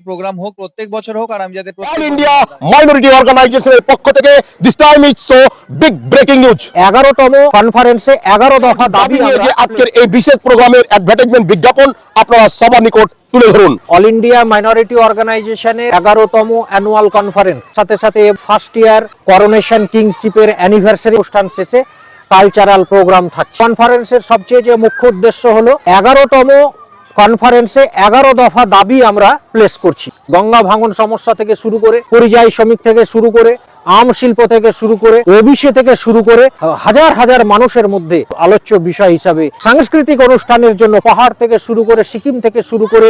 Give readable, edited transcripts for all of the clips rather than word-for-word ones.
Programme হোক, প্রত্যেক বছর হোক, আর আমি যাতে অল ইন্ডিয়া মাইনরিটি অর্গানাইজেশনের পক্ষ থেকে this time it's so big breaking news. 11তম কনফারেন্সে 11 দফা দাবি নিয়ে যে আজকের এই বিশেষ প্রোগ্রামের অ্যাডভার্টাইজমেন্ট বিজ্ঞাপন আপনারা সবার নিকট তুলে ধরুন। অল ইন্ডিয়া মাইনরিটি অর্গানাইজেশনের 11তম অ্যানুয়াল কনফারেন্স, সাথে সাথে ফার্স্ট ইয়ার করোনেশন কিংশিপের অ্যানিভার্সারি অনুষ্ঠান শেষে কালচারাল প্রোগ্রাম থাকছে। কনফারেন্সের সবচেয়ে যে মুখ্য উদ্দেশ্য হলো 11তম কনফারেন্সে 11 দফা দাবি আমরা প্লেস করছি। গঙ্গা ভাঙন সমস্যা থেকে শুরু করে, পরিযায়ী শ্রমিক থেকে শুরু করে, আম শিল্প থেকে শুরু করে, ওবিসি থেকে শুরু করে হাজার হাজার মানুষের মধ্যে আলোচ্য বিষয় হিসাবে সাংস্কৃতিক অনুষ্ঠানের জন্য পাহাড় থেকে শুরু করে, সিকিম থেকে শুরু করে,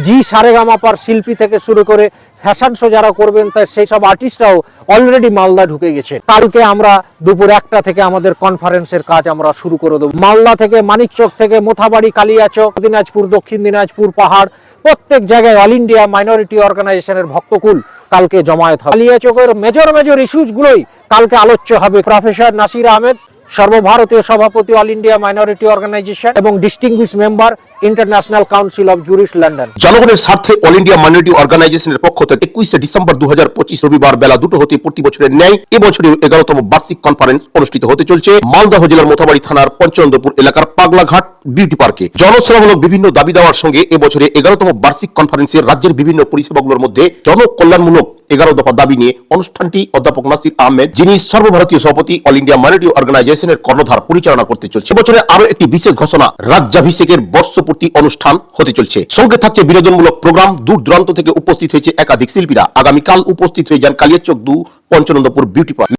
জি সারেগামাপার শিল্পী থেকে শুরু করে ফ্যাশন শো যারা করবেন তাই সেই সব আর্টিস্টরাও অলরেডি মালদা ঢুকে গেছে। কালকে আমরা দুপুর 1টা থেকে আমাদের কনফারেন্সের কাজ আমরা শুরু করে দেবো। মালদা থেকে, মানিকচক থেকে, মোথাবাড়ি, কালিয়াচক, দিনাজপুর, দক্ষিণ দিনাজপুর, পাহাড়, প্রত্যেক জায়গায় অল ইন্ডিয়া মাইনরিটি অর্গানাইজেশনের ভক্তকুল কালকে জমায়েত হবে। কালিয়াচকের মেজর ইস্যুস গুলোই কালকে আলোচ্য হবে। প্রফেসর নাসির আহমেদ, সর্বভারতীয় সভাপতি অল ইন্ডিয়া মাইনরিটি অর্গানাইজেশন এবং distinguished member international council of jurist London. জনগণের স্বার্থে অল ইন্ডিয়া মাইনরিটি অর্গানাইজেশনের পক্ষ থেকে 21শে ডিসেম্বর 2025 রবিবার বেলা 2টো হতে প্রতি বছরের ন্যায় এবছরের 11তম বার্ষিক কনফারেন্স অনুষ্ঠিত হতে চলছে মালদহ জেলার মোথাবাড়ি থানার পঞ্চনন্দপুর এলাকার পাগলাঘাট বিউটি পার্কে। জনসেবামূলক বিভিন্ন দাবি দেওয়ার সঙ্গে এবছরে 11তম বার্ষিক কনফারেন্সে রাজ্যের বিভিন্ন পরিষেবাগুলোর মধ্যে জনকল্যাণমূলক 11 দফা দাবি নিয়ে অনুষ্ঠানটি অধ্যাপক নাসির আহমেদ, যিনি সর্বভারতীয় সভাপতি অল ইন্ডিয়া মাইনরিটি অর্গানাইজেশনের কর্ণধার, পরিচালনা করতে চলছে। এবছরে আরো একটি বিশেষ ঘোষণা, রাজ্যাভিষেকের বর্ষপূর্তি অনুষ্ঠান হতে চলছে। সঙ্গে থাকছে বিনোদনমূলক প্রোগ্রাম। দূর দূরান্ত থেকে উপস্থিত হয়েছে একাধিক শিল্পীরা। আগামীকাল উপস্থিত হয়ে যান কালিয়াচক 2 পঞ্চনন্দপুর বিউটি পার্ক।